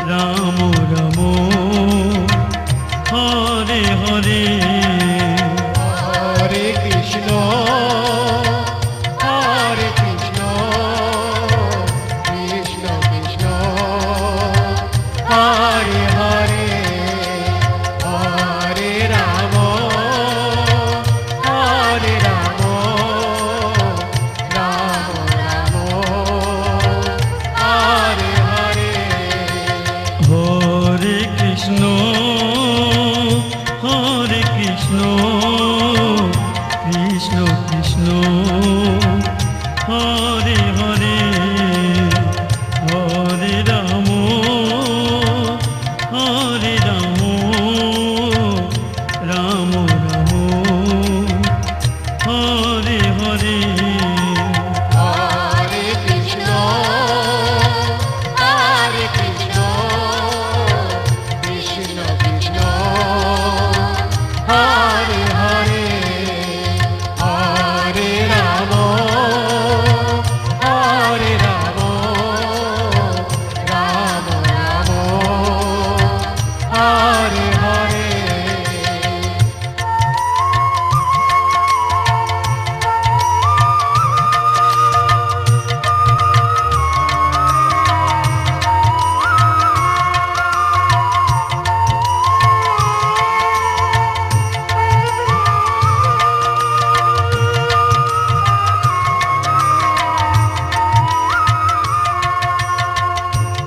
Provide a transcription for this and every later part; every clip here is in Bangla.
রাম রাম হরে হরে হরে কৃষ্ণ হরে কৃষ্ণ কৃষ্ণ কৃষ্ণ হরে হরে হরে রাম হরে রাম রাম রাম হরে হরে হরে কৃষ্ণ কৃষ্ণ কৃষ্ণ হরে হরে হরে রাম রাম রাম হরে হরে হরে কৃষ্ণ কৃষ্ণ কৃষ্ণ হরে হরে হরে রাম রাম রাম হরে হরে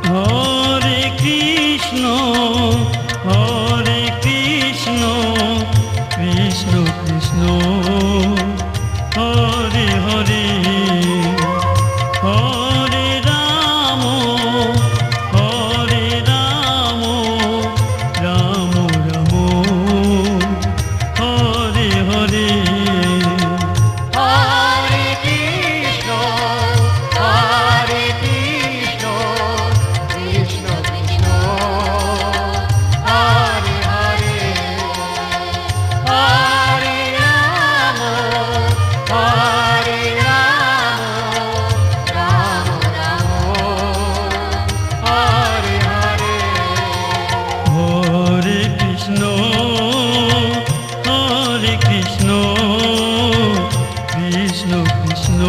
হরে কৃষ্ণ কৃষ্ণ কৃষ্ণ হরে হরে হরে রাম রাম রাম হরে হরে হরে কৃষ্ণ কৃষ্ণ কৃষ্ণ হরে হরে হরে রাম রাম রাম হরে হরে হরে কৃষ্ণ কৃষ্ণ কৃষ্ণ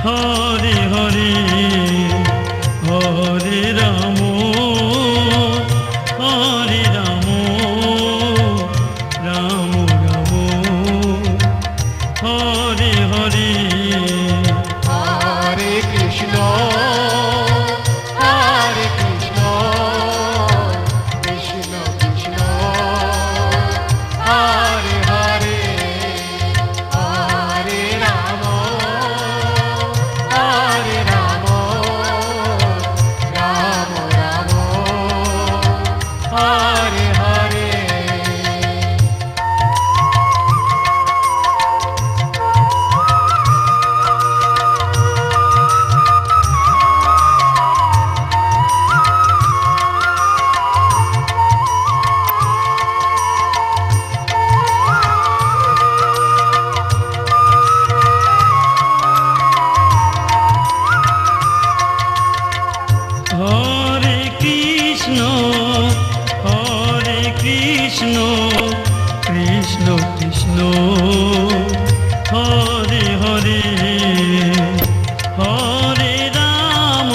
হরে হরে হরে রাম রাম রাম হরে হরে হরে কৃষ্ণ কৃষ্ণ কৃষ্ণ হরে হরে হরে রাম রাম রাম হরে হরে হরে কৃষ্ণ কৃষ্ণ কৃষ্ণ হরে হরে হরে রাম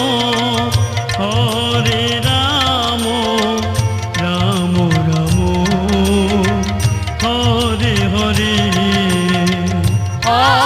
রাম রাম হরে হরে হরে